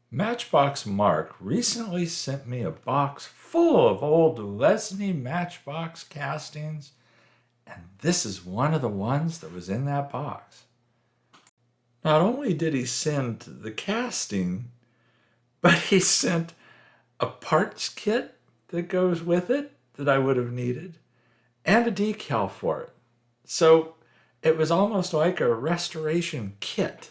Matchbox Mark recently sent me a box full of old Lesney Matchbox castings, and this is one of the ones that was in that box. Not only did he send the casting, but he sent a parts kit that goes with it that I would have needed, and a decal for it. So it was almost like a restoration kit.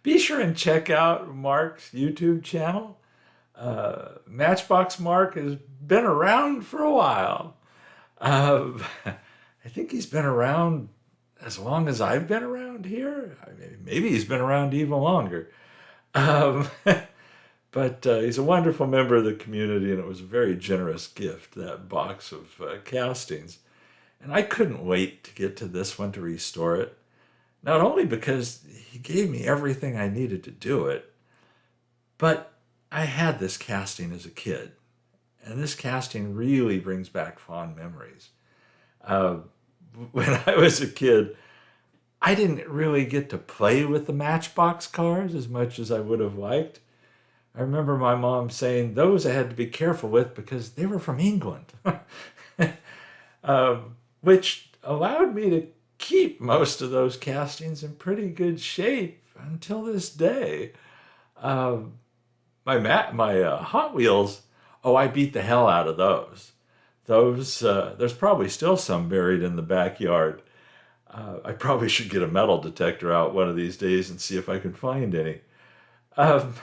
Be sure and check out Mark's YouTube channel. Matchbox Mark has been around for a while. I think he's been around as long as I've been around here. Maybe he's been around even longer. Um, but he's a wonderful member of the community, and it was a very generous gift, that box of castings. And I couldn't wait to get to this one to restore it. Not only because he gave me everything I needed to do it, but I had this casting as a kid. And this casting really brings back fond memories. Uh, when I was a kid, I didn't really get to play with the Matchbox cars as much as I would have liked. I remember my mom saying those I had to be careful with because they were from England, which allowed me to keep most of those castings in pretty good shape until this day. My Hot Wheels, oh, I beat the hell out of those. There's probably still some buried in the backyard. I probably should get a metal detector out one of these days and see if I can find any. Um,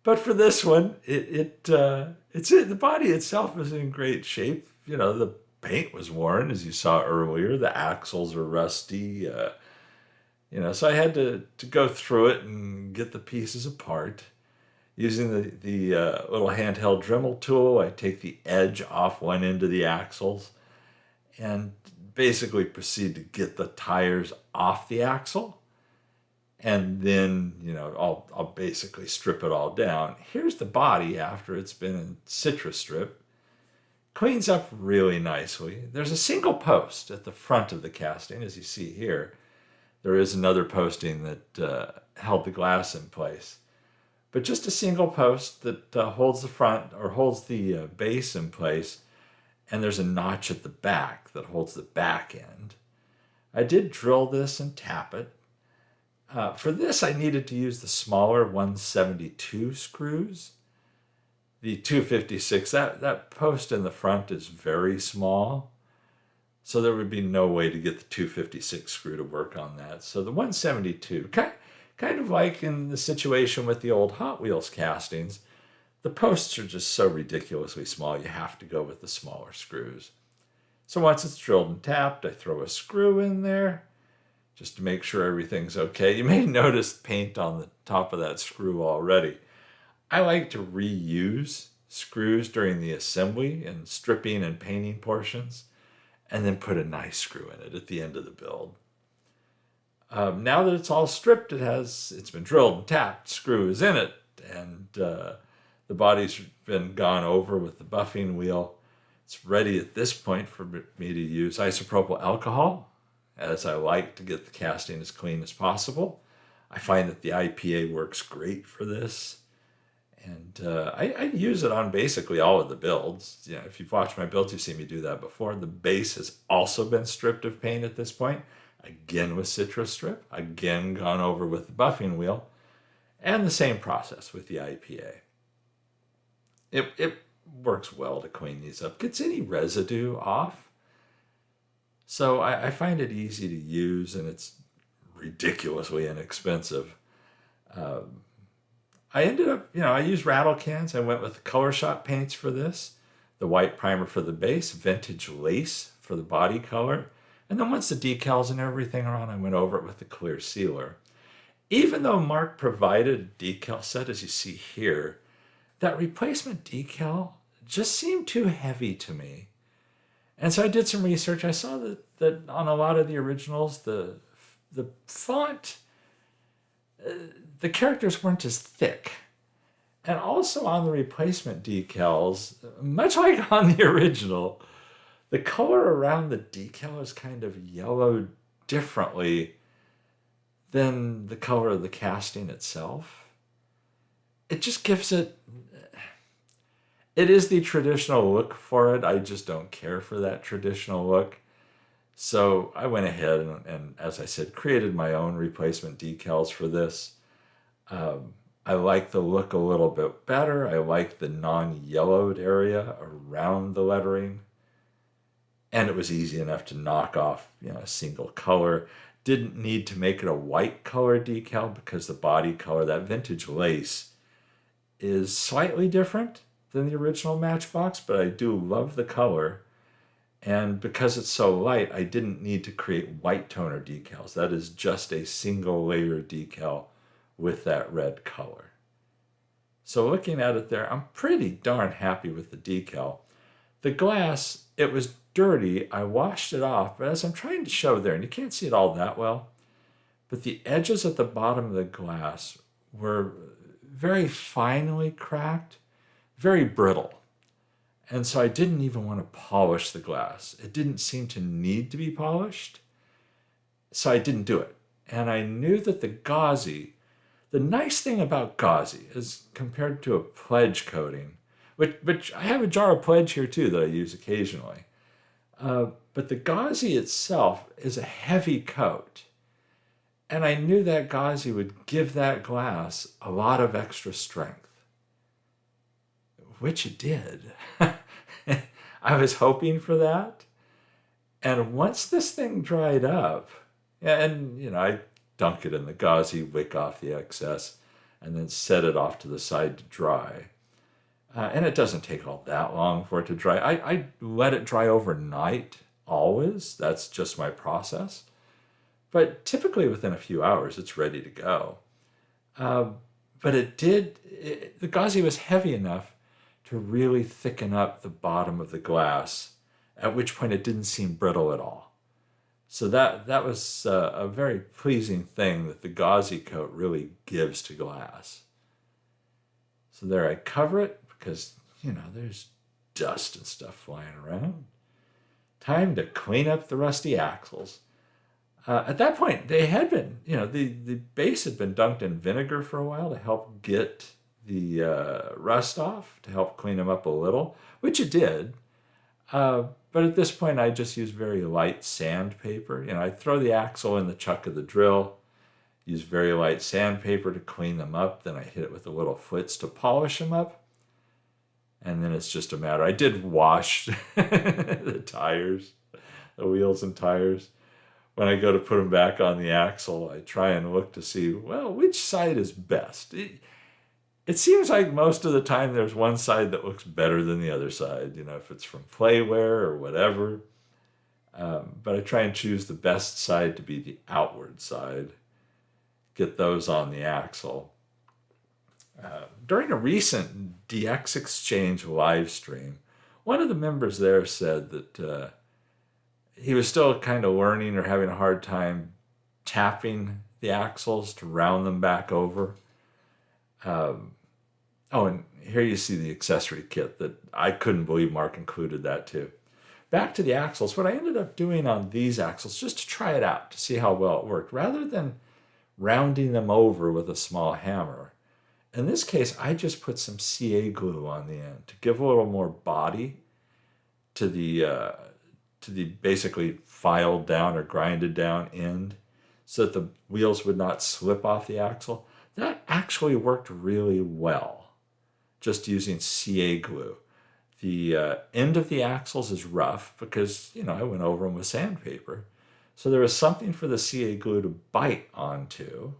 but for this one, the body itself is in great shape. You know, the paint was worn, as you saw earlier. The axles are rusty. So I had to go through it and get the pieces apart. Using the little handheld Dremel tool, I take the edge off one end of the axles and basically proceed to get the tires off the axle. And then, I'll basically strip it all down. Here's the body after it's been in citrus strip. Cleans up really nicely. There's a single post at the front of the casting, as you see here. There is another posting that held the glass in place. But just a single post that holds the front or holds the base in place, and there's a notch at the back that holds the back end. I did drill this and tap it. For this, I needed to use the smaller 172 screws. The 256, that post in the front is very small, so there would be no way to get the 256 screw to work on that. So the 172, kind of like in the situation with the old Hot Wheels castings, the posts are just so ridiculously small, you have to go with the smaller screws. So once it's drilled and tapped, I throw a screw in there just to make sure everything's okay. You may notice paint on the top of that screw already. I like to reuse screws during the assembly and stripping and painting portions, and then put a nice screw in it at the end of the build. Now that it's all stripped, it's been drilled and tapped, screw is in it, and the body's been gone over with the buffing wheel. It's ready at this point for me to use isopropyl alcohol, as I like to get the casting as clean as possible. I find that the IPA works great for this. And I use it on basically all of the builds. If you've watched my builds, you've seen me do that before. The base has also been stripped of paint at this point. Again with citrus strip. Again gone over with the buffing wheel. And the same process with the IPA. It works well to clean these up. Gets any residue off. So I find it easy to use, and it's ridiculously inexpensive. I ended up, I used rattle cans. I went with the Color Shot paints for this, the white primer for the base, vintage lace for the body color. And then once the decals and everything are on, I went over it with the clear sealer. Even though Mark provided a decal set, as you see here, that replacement decal just seemed too heavy to me. And so I did some research. I saw that on a lot of the originals, the font, the characters weren't as thick. And also on the replacement decals, much like on the original, the color around the decal is kind of yellowed differently than the color of the casting itself. It just gives it is the traditional look for it. I just don't care for that traditional look. So I went ahead and as I said, created my own replacement decals for this. I like the look a little bit better. I like the non-yellowed area around the lettering. And it was easy enough to knock off, a single color. Didn't need to make it a white color decal because the body color, that vintage lace, is slightly different than the original Matchbox, but I do love the color. And because it's so light, I didn't need to create white toner decals. That is just a single layer decal with that red color. So looking at it there, I'm pretty darn happy with the decal. The glass, it was dirty. I washed it off, but as I'm trying to show there, and you can't see it all that well, but the edges at the bottom of the glass were very finely cracked, very brittle. And so I didn't even want to polish the glass. It didn't seem to need to be polished, so I didn't do it. And I knew that the nice thing about gauzy is compared to a pledge coating, which I have a jar of pledge here too that I use occasionally. But the gauzy itself is a heavy coat. And I knew that gauzy would give that glass a lot of extra strength, which it did. I was hoping for that. And once this thing dried up, and I dunk it in the gauzy, wick off the excess, and then set it off to the side to dry. And it doesn't take all that long for it to dry. I let it dry overnight, always. That's just my process. But typically within a few hours, it's ready to go. But the gauzy was heavy enough to really thicken up the bottom of the glass, at which point it didn't seem brittle at all. So that was a very pleasing thing that the gauzy coat really gives to glass. So there I cover it because, there's dust and stuff flying around. Time to clean up the rusty axles. At that point, they had been, the base had been dunked in vinegar for a while to help get the rust off, to help clean them up a little, which it did. But at this point, I just use very light sandpaper. I throw the axle in the chuck of the drill, use very light sandpaper to clean them up. Then I hit it with the little flits to polish them up. And then it's just a matter. I did wash the tires, the wheels and tires. When I go to put them back on the axle, I try and look to see, which side is best. It seems like most of the time there's one side that looks better than the other side, if it's from playwear or whatever. But I try and choose the best side to be the outward side. Get those on the axle. During a recent DX Exchange live stream, one of the members there said that he was still kind of learning or having a hard time tapping the axles to round them back over. And here you see the accessory kit that I couldn't believe Mark included that too. Back to the axles, what I ended up doing on these axles, just to try it out, to see how well it worked, rather than rounding them over with a small hammer. In this case, I just put some CA glue on the end to give a little more body to the basically filed down or grinded down end so that the wheels would not slip off the axle. That actually worked really well, just using CA glue. The end of the axles is rough because, I went over them with sandpaper. So there was something for the CA glue to bite onto.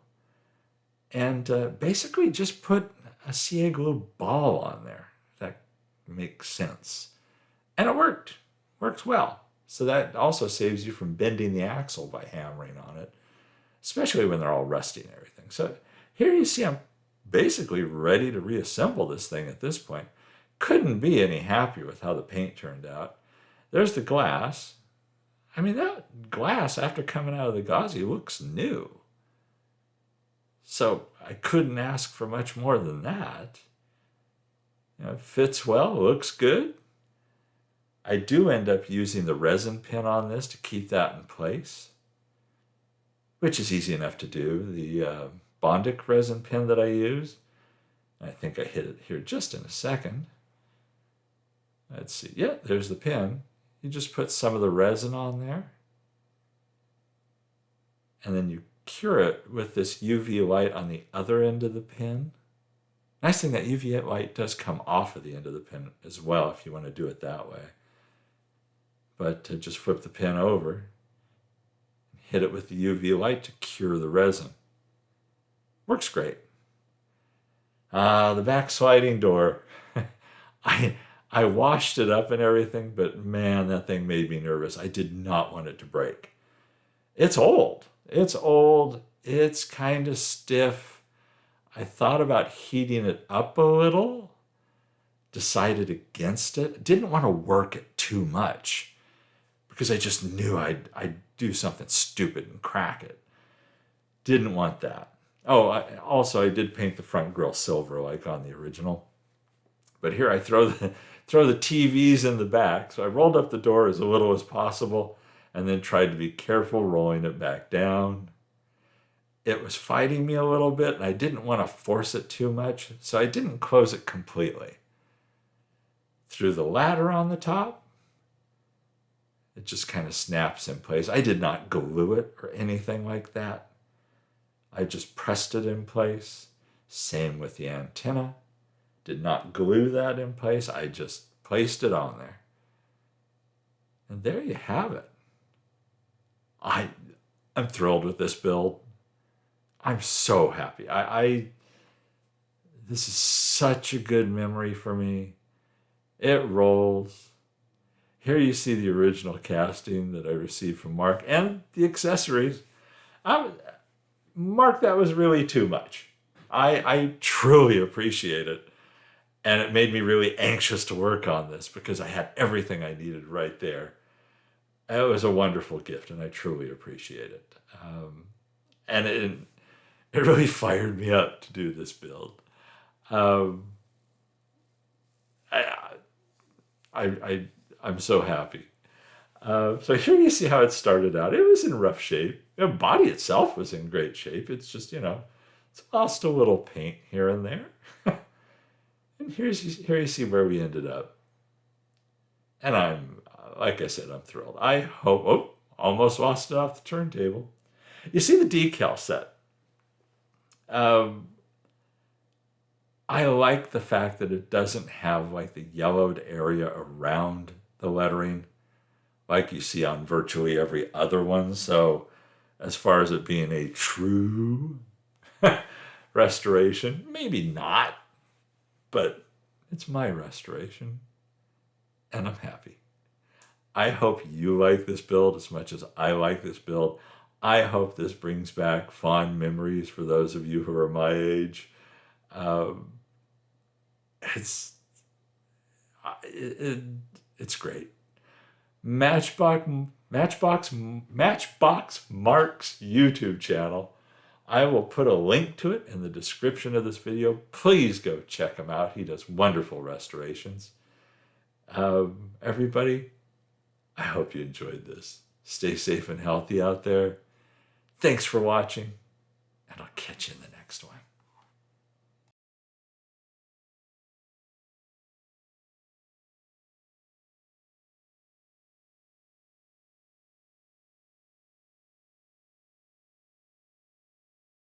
And basically just put a CA glue ball on there. That makes sense. And it worked. Works well. So that also saves you from bending the axle by hammering on it, especially when they're all rusty and everything. So here you see I'm basically ready to reassemble this thing at this point. Couldn't be any happier with how the paint turned out. There's the glass. I mean, that glass, after coming out of the gauzy, looks new. So I couldn't ask for much more than that. It fits well, looks good. I do end up using the resin pin on this to keep that in place. which is easy enough to do. The Bondic resin pen that I use, I think I hit it here just in a second. Let's see. Yeah, there's the pin. You just put some of the resin on there, and then you cure it with this UV light on the other end of the pin. Nice thing, that UV light does come off of the end of the pin as well if you want to do it that way. But to just flip the pin over, hit it with the UV light to cure the resin. Works great. The back sliding door. I washed it up and everything, but man, that thing made me nervous. I did not want it to break. It's old. It's old. It's kind of stiff. I thought about heating it up a little, decided against it. Didn't want to work it too much because I just knew I'd do something stupid and crack it. Didn't want that. Oh, I did paint the front grille silver like on the original. But here I throw the TVs in the back. So I rolled up the door as little as possible and then tried to be careful rolling it back down. It was fighting me a little bit, and I didn't want to force it too much, so I didn't close it completely. Through the ladder on the top, it just kind of snaps in place. I did not glue it or anything like that. I just pressed it in place. Same with the antenna. Did not glue that in place. I just placed it on there. And there you have it. I'm thrilled with this build. I'm so happy. This is such a good memory for me. It rolls. Here you see the original casting that I received from Mark and the accessories. Mark, that was really too much. I truly appreciate it. And it made me really anxious to work on this because I had everything I needed right there. It was a wonderful gift, and I truly appreciate it. And it really fired me up to do this build. I'm so happy. So here you see how it started out. It was in rough shape. The body itself was in great shape. It's just, it's lost a little paint here and there. And here you see where we ended up. And like I said, I'm thrilled. I hope, almost lost it off the turntable. You see the decal set. I like the fact that it doesn't have like the yellowed area around the lettering like you see on virtually every other one. So as far as it being a true restoration, maybe not, but it's my restoration and I'm happy. I hope you like this build as much as I like this build. I hope this brings back fond memories for those of you who are my age. It's great. Matchbox Mark's YouTube channel. I will put a link to it in the description of this video. Please go check him out. He does wonderful restorations. Everybody, I hope you enjoyed this. Stay safe and healthy out there. Thanks for watching, and I'll catch you in the next one.